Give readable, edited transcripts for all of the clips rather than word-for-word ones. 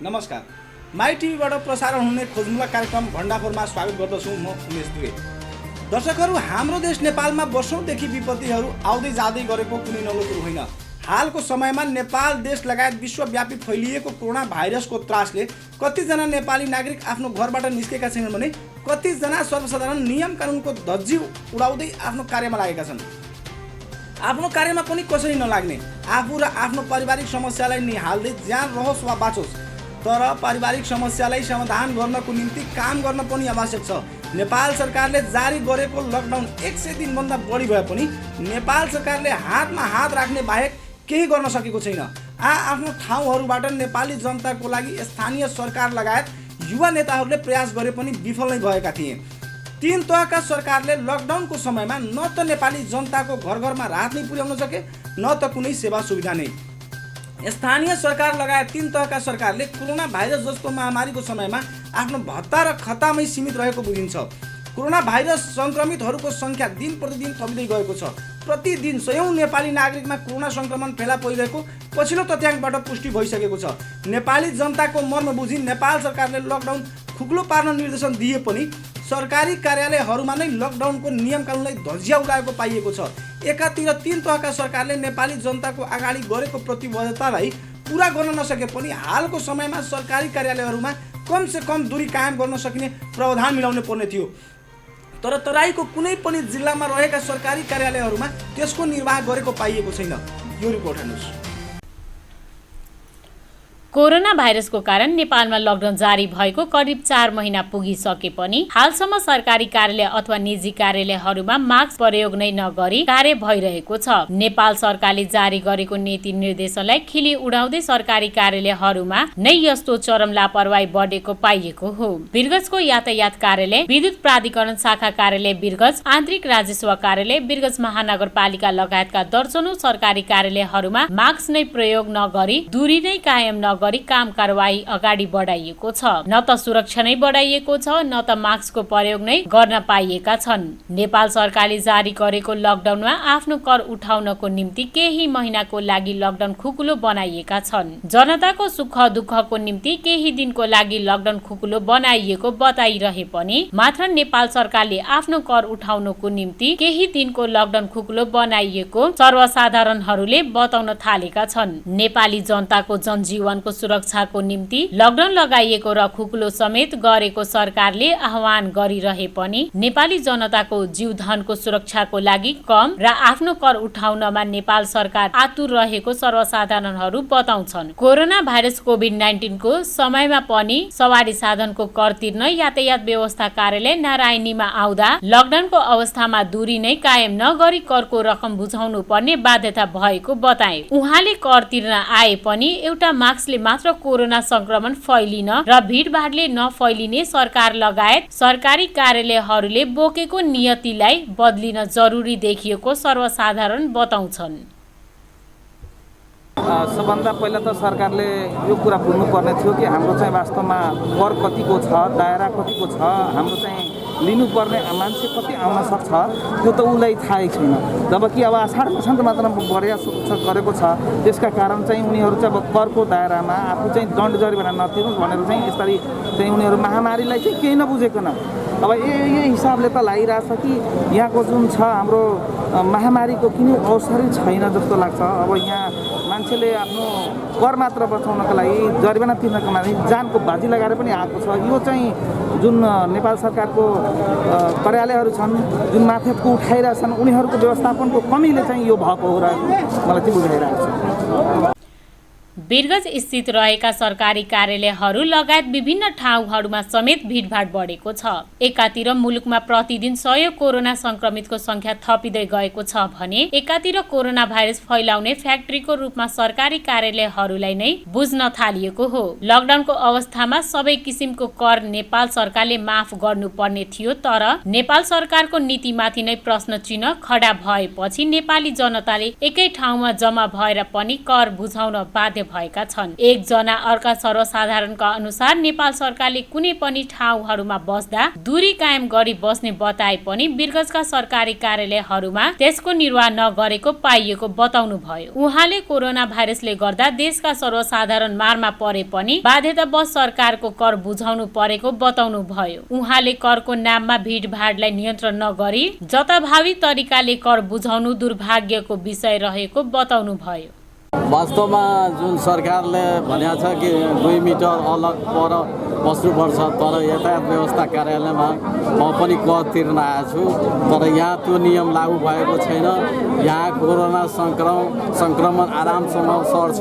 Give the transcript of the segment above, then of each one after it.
नमस्कार। माई टिभीबाट प्रसारण हुने खोजमुला कार्यक्रम भण्डाफोरमा स्वागत गर्दछु म उमेश दुबे। दर्शकहरू, हाम्रो देश नेपालमा वर्षौंदेखि विपत्तिहरू आउँदै जाँदै गरेको कुनै नौलो कुरो होइन। हालको समयमा नेपाल देश लगायत विश्वव्यापी फैलिएको कोरोना भाइरसको त्रासले कतिजना नेपाली नागरिक आफ्नो घरबाट निस्केका छैनन् भने कतिजना सर्वसाधारण नियम कानुनको धज्जी उडाउँदै आफ्नो कार्यमा लागेका छन्। आफ्नो कार्यमा पनि कसरी नलाग्ने, आफू र आफ्नो पारिवारिक समस्यालाई निहाल्दै ज्यान रहोस् वा बाँचोस्, तर पारिवारिक समस्यालाई समाधान गर्नको निम्ति काम गर्न पनि आवश्यक छ। नेपाल सरकारले जारी गरेको लकडाउन 100 दिनभन्दा बढी भए पनि नेपाल सरकारले हातमा हात राख्ने बाहेक केही गर्न सकेको छैन। आफ्नो ठाउँहरूबाट नेपाली जनताको लागि स्थानीय सरकार लगायत युवा नेताहरूले प्रयास गरे पनि विफल नै भएका थिए। तीन तहका सरकारले लकडाउनको समयमा न त नेपाली जनताको घर घरमा राहत नै पुर्याउन सके, न त कुनै सेवा सुविधा नै। स्थानीय सरकार लगायत तीन तहका सरकारले कोरोना भाइरस जस्तो महामारीको समयमा आफ्नो भत्ता र खतामै सीमित रहेको बुझिन्छ। कोरोना भाइरस सङ्क्रमितहरूको सङ्ख्या दिन प्रतिदिन थपिँदै गएको छ। प्रतिदिन सयौं नेपाली नागरिकमा कोरोना सङ्क्रमण फेला परिरहेको पछिल्लो तथ्याङ्कबाट पुष्टि भइसकेको छ। नेपाली जनताको मर्म बुझी नेपाल सरकारले लकडाउन खुकुलो पार्न निर्देशन दिए पनि सरकारी कार्यालयहरूमा नै लकडाउनको नियम कानुनलाई धज्जिया उडाएको पाइएको छ। एकातिर तीन तहका सरकारले नेपाली जनताको अगाडि गरेको प्रतिबद्धतालाई पुरा गर्न नसके पनि हालको समयमा सरकारी कार्यालयहरूमा कम से कम दूरी कायम गर्न सकिने प्रावधान मिलाउनु पर्ने थियो, तर तराईको कुनै पनि जिल्लामा रहेका सरकारी कार्यालयहरूमा त्यसको निर्वाह गरेको पाइएको छैन। यो रिपोर्ट हेर्नुहोस्। कोरोना भाइरसको कारण नेपालमा लकडाउन जारी भएको करिब 4 महिना पुगिसके पनि हालसम्म सरकारी कार्यालय अथवा निजी कार्यालयहरूमा मास्क प्रयोग नै नगरी कार्य भइरहेको छ। नेपाल सरकारले जारी गरेको नीति निर्देशनलाई खिली उडाउँदै सरकारी कार्यालयहरूमा नै यस्तो चरम लापरवाही बढेको पाइएको हो। बिरगंजको यातायात कार्यालय, विद्युत प्राधिकरण शाखा कार्यालय बिरगंज, आन्तरिक राजस्व कार्यालय बिरगंज महानगरपालिका लगायतका दर्जनौं सरकारी कार्यालयहरूमा मास्क नै प्रयोग नगरी दूरी नै कायम गरी काम कारवाही अगाडि बढाइएको छ। न त सुरक्षा नै बढाइएको छ, न त मास्कको प्रयोग नै गर्न पाइएका छन्। नेपाल सरकारले जारी गरेको लकडाउनमा आफ्नो कर उठाउनको निम्ति केही महिनाको लागि लकडाउन खुकुलो बनाइएका छन्। जनताको सुख दुःखको निम्ति केही दिनको लागि लकडाउन खुकुलो बनाइएको बताइरहे पनि मात्र नेपाल सरकारले आफ्नो कर उठाउनको निम्ति केही दिनको लकडाउन खुकुलो बनाइएको सर्वसाधारणहरूले बताउन थालेका छन्। नेपाली जनताको जनजीवनको सुरक्षाको निम्ति लकडाउन लगाइएको र खुकुलो समेत गरेको सरकारले आह्वान गरिरहे पनि नेपाली जनताको जीवधनको सुरक्षाको लागि कम र आफ्नो कर उठाउनमा नेपाल सरकार आतुर रहेको सर्वसाधारणहरू बताउँछन्। कोरोना भाइरस कोभिड-19 को समयमा पनि सवारी साधनको कर तिर्न यातायात व्यवस्था कार्यालय नारायणीमा आउँदा लकडाउनको अवस्थामा दूरी नै कायम नगरी करको रकम बुझाउनु पर्ने बाध्यता भएको बताए। उहाँले कर तिर्न आए पनि एउटा मास्कले मात्र कोरोना संक्रमण फैलिन र भिडभाडले नफैलिने सरकार लगायत सरकारी कार्यालयहरूले बोकेको नियतिलाई बदलिन जरुरी देखिएको सर्वसाधारण बताउँछन्। सबभन्दा पहिला त सरकारले यो कुरा बुझ्नुपर्ने थियो कि हाम्रो चाहिँ वास्तवमा कर कतिको छ, दायरा कतिको छ, हाम्रो चाहिँ लिनुपर्ने मान्छे कति आउन सक्छ त्यो त उसलाई थाहै छैन। जबकि अब 8% मात्र गरेको छ, त्यसका कारण चाहिँ उनीहरू चाहिँ अब करको दायरामा आफू चाहिँ दण्ड जरिवाना नतिर्नु भनेर चाहिँ यसरी चाहिँ उनीहरू महामारीलाई चाहिँ केही नबुझेकन अब यही हिसाबले त लागिरहेछ कि यहाँको जुन छ हाम्रो महामारीको कुनै अवसरै छैन जस्तो लाग्छ। अब यहाँ मान्छेले आफ्नो कर मात्र बचाउनको लागि, जरिवाना तिर्नको लागि जानको बाजी लगाएर पनि आएको छ। यो चाहिँ जुन नेपाल सरकारको कार्यालयहरू छन्, जुन माथिको उठाइरहेछन्, उनीहरूको व्यवस्थापनको कमीले चाहिँ यो भएको हो र मलाई चाहिँ बुझाइरहेको छ। बिरगंज स्थित रहेका सरकारी कार्यालयहरू लगायत विभिन्न ठाउँहरूमा समेत भिडभाड बढेको छ। एकातिर मुलुकमा प्रतिदिन 100 कोरोना संक्रमितको संख्या थपिँदै गएको छ भने एकातिर कोरोना भाइरस फैलाउने फ्याक्ट्रीको रूपमा सरकारी कार्यालयहरूलाई नै बुझ्न थालिएको हो। लकडाउनको अवस्थामा सबै किसिमको कर नेपाल सरकारले माफ गर्नुपर्ने थियो, तर नेपाल सरकारको नीतिमाथि नै प्रश्न चिन्ह खडा भएपछि नेपाली जनताले एकै ठाउँमा जम्मा भएर पनि कर बुझाउन बाध्य भएका छन्। एकजना अर्का सर्वसाधारणका अनुसार नेपाल सरकारले कुनै पनि ठाउँहरूमा बस्दा दूरी कायम गरी बस्ने बताए पनि बिरगंजका सरकारी कार्यालयहरूमा त्यसको निर्वाह नगरेको पाइएको बताउनु भयो। उहाँले कोरोना भाइरसले गर्दा देशका सर्वसाधारण मारमा परे पनि बाध्यतावश सरकारको कर बुझाउनु परेको बताउनु भयो। उहाँले करको नाममा भिडभाडलाई नियन्त्रण नगरी जताभावी तरिकाले कर बुझाउनु दुर्भाग्यको विषय रहेको बताउनु भयो। वास्तवमा जुन सरकारले भनेको छ कि 2 मिटर अलग पर बस्नुपर्छ, तर यातायात व्यवस्था कार्यालयमा म पनि कर तिर्न आएको छु, तर यहाँ त्यो नियम लागू भएको छैन। यहाँ कोरोना सङ्क्रमण आरामसँग सर्छ।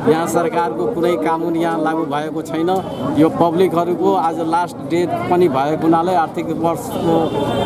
यहाँ सरकारको कुनै कानुन यहाँ लागू भएको छैन। यो पब्लिकहरूको आज लास्ट डेट पनि भएको हुनाले आर्थिक वर्षको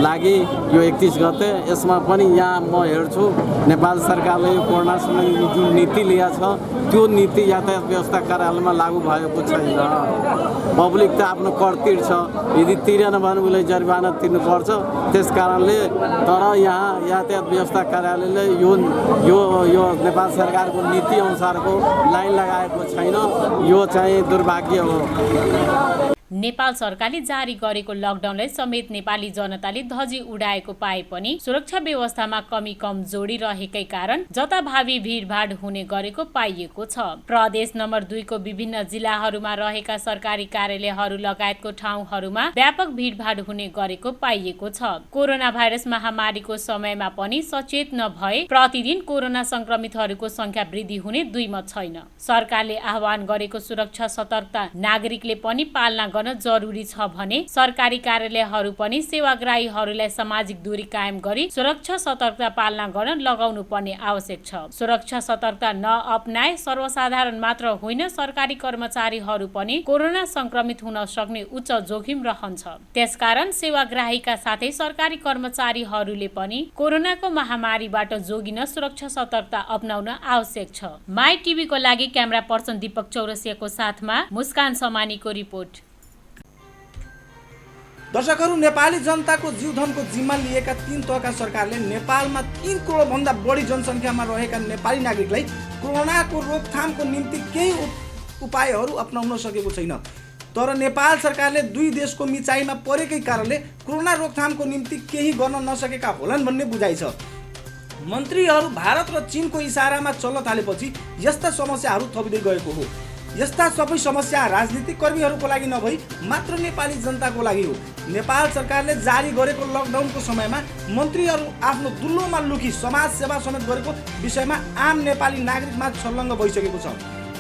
लागि यो 31 गते, यसमा पनि यहाँ म हेर्छु नेपाल सरकारले यो कोरोनासँग जुन नीति लिएको छ त्यो नीति यातायात व्यवस्था कार्यालयमा लागू भएको छैन। पब्लिक त आफ्नो कर तिर्छ, यदि तिरेन भने उसले जरिवाना तिर्नुपर्छ। त्यस कारणले तर यहाँ यातायात व्यवस्था कार्यालयले यो नेपाल सरकारको नीति अनुसारको लाइन लगाएको छैन। यो चाहिँ दुर्भाग्य हो। नेपाल सरकारले जारी गरेको लकडाउनलाई समेत नेपाली जनताले धजी उडाएको पाए पनि सुरक्षा व्यवस्थामा कमी कमजोरी रहेकै कारण जताभावी भिडभाड हुने गरेको पाइएको छ। प्रदेश नम्बर 2 को विभिन्न जिल्लाहरूमा रहेका सरकारी कार्यालयहरू लगायतको ठाउँहरूमा व्यापक भिडभाड हुने गरेको पाइएको छ। कोरोना भाइरस महामारीको समयमा पनि सचेत नभए प्रतिदिन कोरोना संक्रमितहरूको संख्या वृद्धि हुने दुईमत छैन। सरकारले आह्वान गरेको सुरक्षा सतर्कता नागरिकले पनि पालना गर्न जरुरी छ भने सरकारी कार्यालयहरू पनि सेवाग्राहीहरूलाई सामाजिक दूरी कायम गरी सुरक्षा सतर्कता पालना गर्न लगाउनु पर्ने आवश्यक छ। सुरक्षा सतर्कता नअपनाए सर्वसाधारण मात्र होइन सरकारी कर्मचारीहरू पनि कोरोना संक्रमित हुन सक्ने उच्च जोखिम रहन्छ। त्यसकारण सेवाग्राहीका साथै सरकारी कर्मचारीहरूले पनि कोरोनाको महामारीबाट जोगिन सुरक्षा सतर्कता अपनाउन आवश्यक छ। माई टिभीको लागि क्यामेरा पर्सन दीपक चौरसियाको साथमा मुस्कान समानीको रिपोर्ट। दर्शकहरू, नेपाली जनताको जीवधनको जिम्मा लिएका 3 तहका सरकारले नेपालमा 3 करोड भन्दा बढी जनसङ्ख्यामा रहेका नेपाली नागरिकलाई कोरोनाको रोकथामको निम्ति केही उपायहरू अपनाउन सकेको छैन। तर नेपाल सरकारले 2 देशको मिचाइमा परेकै कारणले कोरोना रोकथामको निम्ति केही गर्न नसकेका होलान् भन्ने बुझाइ छ। मन्त्रीहरू भारत र चीनको इसारामा चल्न थालेपछि यस्ता समस्याहरू थपिँदै गएको हो। यस्ता सबै समस्या राजनीतिक कर्मीहरूको लागि नभई मात्र नेपाली जनताको लागि हो। नेपाल सरकारले जारी गरेको लकडाउनको समयमा मन्त्रीहरू आफ्नो दुल्लोमा लुकी समाज सेवा समेत गरेको विषयमा आम नेपाली नागरिकमा छर्लङ्ग भइसकेको छ।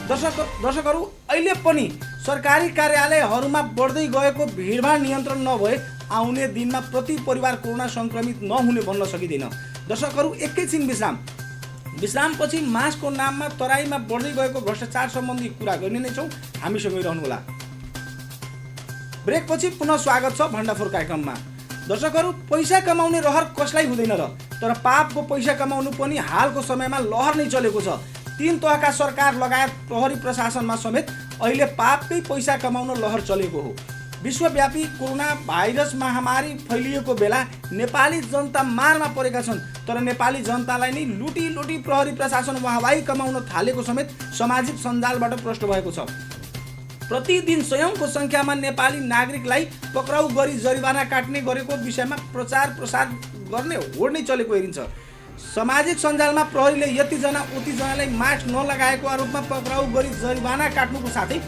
दर्शकहरू, अहिले पनि सरकारी कार्यालयहरूमा बढ्दै गएको भिडभाड नियन्त्रण नभए आउने दिनमा प्रति परिवार कोरोना संक्रमित नहुने भन्न सकिँदैन। दर्शकहरू, एकैछिन विश्रामपछि मास्कको नाममा तराईमा बढ्दै गएको भ्रष्टाचार सम्बन्धी कुरा गर्ने नै छौँ। हामीसँगै रहनुहोला। ब्रेकपछि पुनः स्वागत छ भण्डाफोर कार्यक्रममा। दर्शकहरू, पैसा कमाउने रहर कसलाई हुँदैन र, तर पापको पैसा कमाउनु पनि हालको समयमा लहर नै चलेको छ। 3 तहका सरकार लगायत प्रहरी प्रशासनमा समेत अहिले पापकै पैसा कमाउन लहर चलेको हो। विश्वव्यापी कोरोना भाइरस महामारी फैलिएको बेला नेपाली जनता मारमा परेका छन्, तर नेपाली जनतालाई नै लुटी प्रहरी प्रशासन वाहवाही कमाउन थालेको समेत सामाजिक सञ्जालबाट प्रष्ट भएको छ। प्रतिदिन सयौंको संख्यामा नेपाली नागरिकलाई पक्राउ गरी जरिवाना काट्ने गरेको विषयमा प्रचार प्रसार गर्ने होड नै चलेको हेरिन्छ। सामाजिक सञ्जालमा प्रहरीले यतिजना उतिजनालाई मास्क नलगाएको आरोपमा पक्राउ गरी जरिवाना काट्नुको साथै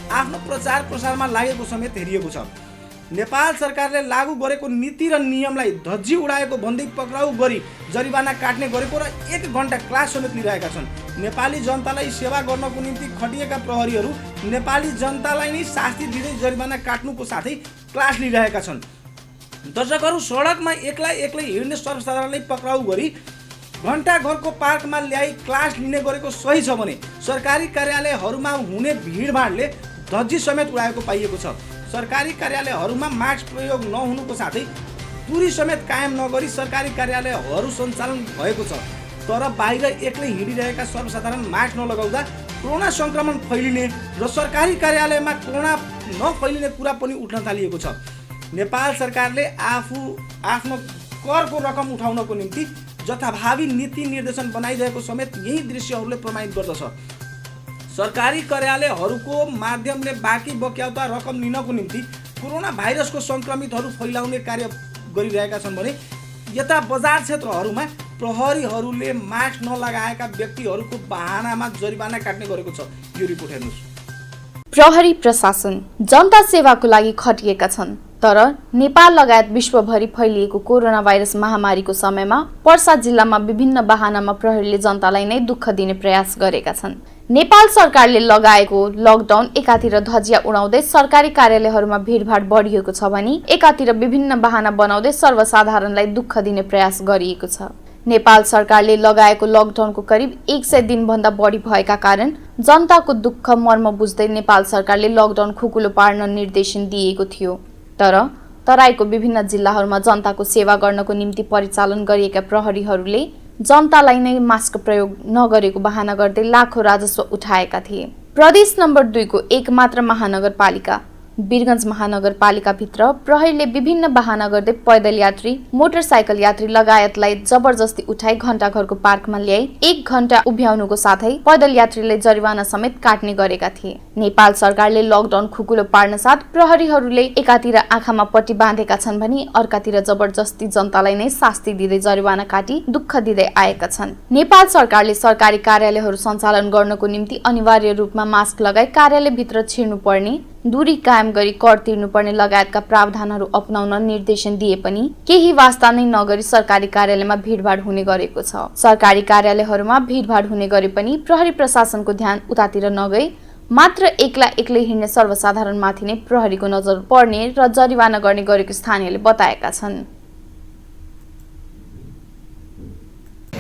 आफ्नो प्रचार प्रसारमा लागेको समेत हेरिएको छ। नेपाल सरकारले लागू गरेको नीति र नियमलाई धज्जी उडाएको भन्दै पक्राउ गरी जरिवाना काट्ने गरेको र 1 घण्टा क्लास समेत लिइरहेका छन्। नेपाली जनतालाई सेवा गर्नको निम्ति खटिएका प्रहरीहरू नेपाली जनतालाई नै शास्ति दिँदै जरिवाना काट्नुको साथै क्लास लिइरहेका छन्। दर्शकहरू, सडकमा एक्लै हिँड्ने सर्वसाधारणलाई पक्राउ गरी घण्टाघरको पार्कमा ल्याई क्लास लिने गरेको सही छ भने सरकारी कार्यालयहरूमा हुने भिडभाडले धज्जी समेत उडाएको पाइएको छ। सरकारी कार्यालयहरूमा मास्क प्रयोग नहुनुको साथै दूरी समेत कायम नगरी सरकारी कार्यालयहरू सञ्चालन भएको छ। तर बाहिर एक्लै हिँडिरहेका सर्वसाधारण मास्क नलगाउँदा कोरोना संक्रमण फैलिने र सरकारी कार्यालयमा कोरोना नफैलिने कुरा पनि उठ्न थालिएको छ। नेपाल सरकारले आफ्नो करको रकम उठाउनको निम्ति जथाभावी नीति निर्देशन बनाइरहेको समेत यही दृश्यहरूले प्रमाणित गर्दछ। सरकारी कार्यालयहरूको माध्यमले बाँकी बक्याउता रकम लिनको निम्ति कोरोना भाइरसको सङ्क्रमितहरू फैलाउने कार्य गरिरहेका छन् भने यता बजार क्षेत्रहरूमा प्रहरीहरूले मास्क नलगाएका व्यक्तिहरूको बहानामा जरिवाना काट्ने गरेको छ। यो रिपोर्ट हेर्नुहोस्। प्रहरी प्रशासन जनता सेवाको लागि खटिएका छन्, तर नेपाल लगायत विश्वभरि फैलिएको कोरोना भाइरस महामारीको समयमा पर्सा जिल्लामा विभिन्न बहानामा प्रहरीले जनतालाई नै दुःख दिने प्रयास गरेका छन्। नेपाल सरकारले लगाएको लकडाउन एकातिर धजिया उडाउँदै सरकारी कार्यालयहरूमा भिडभाड बढिएको छ भने एकातिर विभिन्न बहाना बनाउँदै सर्वसाधारणलाई दुःख दिने प्रयास गरिएको छ। नेपाल सरकारले लगाएको लकडाउनको करिब 100 दिनभन्दा बढी भएका कारण जनताको दुःख मर्म बुझ्दै नेपाल सरकारले लकडाउन खुकुलो पार्न निर्देशन दिएको थियो। तर तराईको विभिन्न जिल्लाहरूमा जनताको सेवा गर्नको निम्ति परिचालन गरिएका प्रहरीहरूले जनतालाई नै मास्क प्रयोग नगरेको बहाना गर्दै लाखौं राजस्व उठाएका थिए। प्रदेश नम्बर 2 को एकमात्र महानगरपालिका वीरगञ्ज महानगरपालिकाभित्र प्रहरीले विभिन्न बहाना गर्दै पैदल यात्री, मोटरसाइकल यात्री लगायतलाई जबरजस्ती उठाई घण्टाघरको पार्कमा ल्याई 1 घण्टा उभ्याउनुको साथै पैदल यात्रीले जरिवाना समेत काट्ने गरेका थिए। नेपाल सरकारले लकडाउन खुकुलो पार्न साथ प्रहरीहरूले एकातिर आँखामा पट्टी बाँधेका छन् भने अर्कातिर जबरजस्ती जनतालाई नै शास्ति दिँदै जरिवाना काटी दुःख दिँदै आएका छन्। नेपाल सरकारले सरकारी कार्यालयहरू सञ्चालन गर्नको निम्ति अनिवार्य रूपमा मास्क लगाई कार्यालयभित्र छिर्नुपर्ने, दूरी कायम गरी कर तिर्नुपर्ने लगायतका प्रावधानहरू अपनाउन निर्देशन दिए पनि केही वास्ता नै नगरी सरकारी कार्यालयमा भिडभाड हुने गरेको छ। सरकारी कार्यालयहरूमा भिडभाड हुने गरे पनि प्रहरी प्रशासनको ध्यान उतातिर नगई मात्र एक्लै हिँड्ने सर्वसाधारणमाथि नै प्रहरीको नजर पर्ने र जरिवाना गर्ने गरेको स्थानीयले बताएका छन्।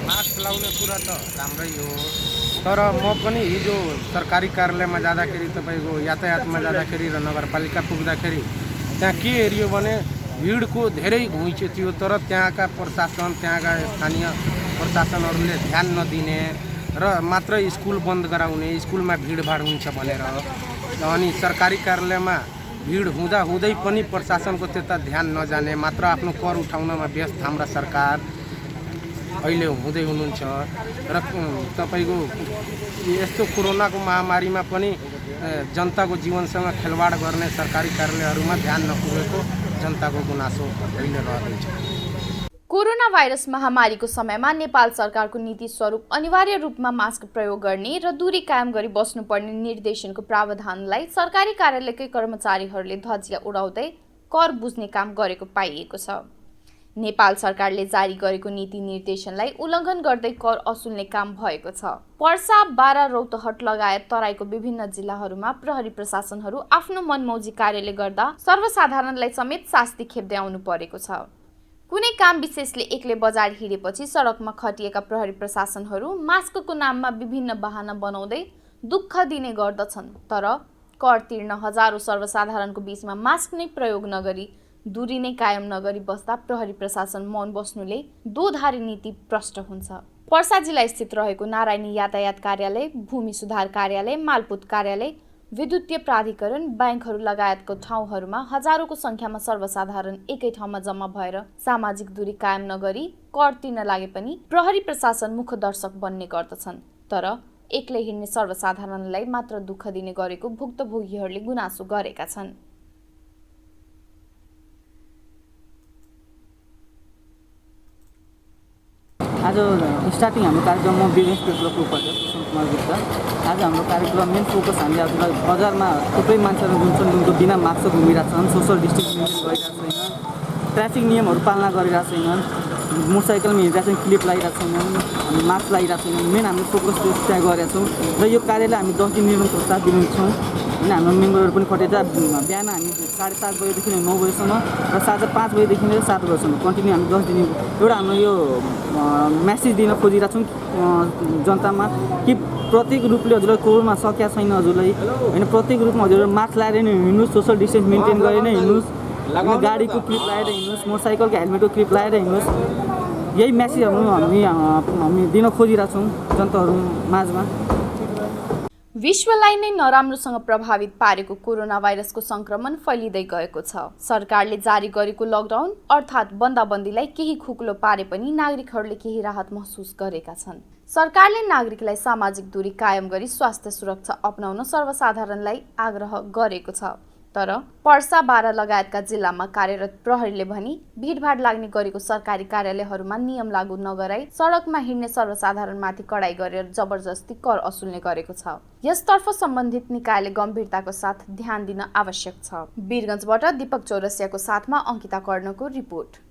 मास्क लगाउने कुरा त राम्रै हो, तर म पनि हिजो सरकारी कार्यालयमा जाँदाखेरि तपाईँको यातायातमा जाँदाखेरि र नगरपालिका पुग्दाखेरि त्यहाँ के हेरियो भने भिडको धेरै घुइँचो थियो, तर त्यहाँका प्रशासन, त्यहाँका स्थानीय प्रशासनहरूले ध्यान नदिने र मात्र स्कुल बन्द गराउने, स्कुलमा भिडभाड हुन्छ भनेर, अनि सरकारी कार्यालयमा भिड हुँदै पनि प्रशासनको त्यता ध्यान नजाने, मात्र आफ्नो कर उठाउनमा व्यस्त हाम्रा सरकार अहिले हुँदै हुनुहुन्छ। र तपाईँको यस्तो कोरोनाको महामारीमा पनि जनताको जीवनसँग खेलवाड गर्ने सरकारी कार्यालयहरूमा ध्यान नपुगेको जनताको गुनासो अहिले रहँदैछ। कोरोना भाइरस महामारीको समयमा नेपाल सरकारको नीति स्वरूप अनिवार्य रूपमा मास्क प्रयोग गर्ने र दूरी कायम गरी बस्नुपर्ने निर्देशनको प्रावधानलाई सरकारी कार्यालयकै कर्मचारीहरूले धजिया उडाउँदै कर बुझ्ने काम गरेको पाइएको छ। नेपाल सरकारले जारी गरेको नीति निर्देशनलाई उल्लङ्घन गर्दै कर असुल्ने काम भएको छ। पर्सा, बारा, रौतहट लगायत तराईको विभिन्न जिल्लाहरूमा प्रहरी प्रशासनहरू आफ्नो मनमौजी कार्यले गर्दा सर्वसाधारणलाई समेत शास्ति खेप्दै आउनु परेको छ। कुनै काम विशेषले एक्लै बजार हिँडेपछि सडकमा खटिएका प्रहरी प्रशासनहरू मास्कको नाममा विभिन्न बहाना बनाउँदै दुःख दिने गर्दछन्, तर कर तिर्न हजारौं सर्वसाधारणको बीचमा मास्क नै प्रयोग नगरी, दूरी नै कायम नगरी बस्दा प्रहरी प्रशासन मौन बस्नुले दोधारी नीति प्रष्ट हुन्छ। पर्सा जिल्ला स्थित रहेको नारायणी यातायात कार्यालय, भूमि सुधार कार्यालय, मालपोत कार्यालय, विद्युतीय प्राधिकरण, ब्याङ्कहरू लगायतको ठाउँहरूमा हजारौंको संख्यामा सर्वसाधारण एकै ठाउँमा जम्मा भएर सामाजिक दूरी कायम नगरी कर तिर्न लागे पनि प्रहरी प्रशासन मुखदर्शक बन्ने गर्दछन्, तर एक्लै हिँड्ने सर्वसाधारणलाई मात्र दुःख दिने गरेको भुक्तभोगीहरूले गुनासो गरेका छन्। आज स्टार्टिङ हाम्रो कार्यक्रममा बिजनेस डेभलपको उपाध्यक्ष किशोर कुमार गुप्ता। आज हाम्रो कार्यक्रम मेन फोकस हामीले आजलाई बजारमा थुप्रै मान्छेहरू जुन छन् जुनको बिना मास्क घुमिरहेका छन्, सोसल डिस्टेन्स मेन्टेन गरिरहेको छैन, ट्राफिक नियमहरू पालना गरिरहेको छैनन्, मोटरसाइकलमा हिँडिरहेको छैन, क्लिप लगाइरहेको छैनन्, हामी मास्क लगाइरहेको छैनौँ। मेन हामीले फोकस त्यहाँ गरेका छौँ र यो कार्यलाई हामी 10 दिन निरन्तर साथ दिन्छौँ। होइन, हाम्रो मेम्बरहरू पनि खटेर बिहान हामी 7:30 बजेदेखि 9 बजीसम्म र साँझ 5 बजीदेखि 7 बजीसम्म कन्टिन्यू हामी 10 दिन एउटा हाम्रो यो मेसेज दिन खोजिरहेको छौँ जनतामा कि प्रत्येक रूपले हजुरलाई कोरोना सकिया छैन, हजुरलाई होइन प्रत्येक रूपमा हजुर मास्क लगाएर नै हिँड्नुहोस्, सोसल डिस्टेन्स मेन्टेन गरेर नै हिँड्नुहोस्, गाडीको क्लिप लगाएर हिँड्नुहोस्, मोटरसाइकलको हेलमेटको क्लिप लगाएर हिँड्नुहोस्। यही मेसेजहरू हामी दिन खोजिरहेको छौँ जनताहरू माझमा। विश्वलाई नै नराम्रोसँग प्रभावित पारेको कोरोना भाइरसको संक्रमण फैलिँदै गएको छ। सरकारले जारी गरेको लकडाउन अर्थात् बन्दाबन्दीलाई केही खुकुलो पारे पनि नागरिकहरूले केही राहत महसुस गरेका छन्। सरकारले नागरिकलाई सामाजिक दूरी कायम गरी स्वास्थ्य सुरक्षा अपनाउन सर्वसाधारणलाई आग्रह गरेको छ। तर पर्सा, बारा लगायतका जिल्लामा कार्यरत प्रहरीले भनी भिडभाड लाग्ने गरेको सरकारी कार्यालयहरूमा नियम लागू नगराई सडकमा हिँड्ने सर्वसाधारणमाथि कडाई गरेर जबरजस्ती कर असुल्ने गरेको छ। यसतर्फ सम्बन्धित निकायले गम्भीरताको साथ ध्यान दिन आवश्यक छ। वीरगञ्जबाट दीपक चौरसियाको साथमा अंकिता कर्णको रिपोर्ट।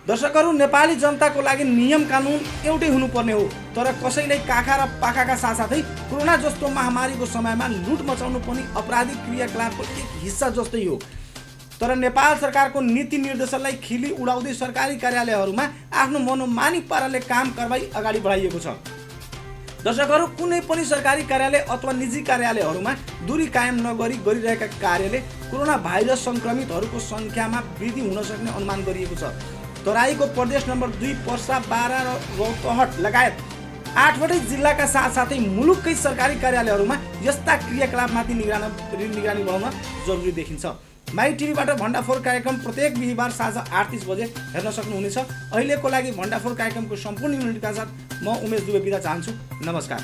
दर्शकहरू, नेपाली जनताको लागि नियम कानुन एउटै हुनुपर्ने हो, तर कसैले काखा र पाखाका साथसाथै कोरोना जस्तो महामारीको समयमा लुट मचाउनु पनि अपराधिक क्रियाकलापको एक हिस्सा जस्तै हो। तर नेपाल सरकारको नीति निर्देशनलाई खिली उडाउँदै सरकारी कार्यालयहरूमा आफ्नो मनोमानी पाराले काम कारबाही अगाडि बढाइएको छ। दर्शकहरू, कुनै पनि सरकारी कार्यालय अथवा निजी कार्यालयहरूमा दूरी कायम नगरी गरिरहेका कार्यले कोरोना भाइरस सङ्क्रमितहरूको सङ्ख्यामा वृद्धि हुन सक्ने अनुमान गरिएको छ। तराईको प्रदेश नम्बर 2 पर्सा, बारा र रौतहट लगायत 8वटै जिल्लाका साथसाथै मुलुककै सरकारी कार्यालयहरूमा यस्ता क्रियाकलापमाथि निगरानी बढाउन जरुरी देखिन्छ। माई टिभीबाट भण्डाफोर कार्यक्रम प्रत्येक बिहिबार साँझ 8:30 बजे हेर्न सक्नुहुनेछ। अहिलेको लागि भण्डाफोर कार्यक्रमको सम्पूर्ण युनिटका साथ म उमेश दुबे बिदा चाहन्छु। नमस्कार।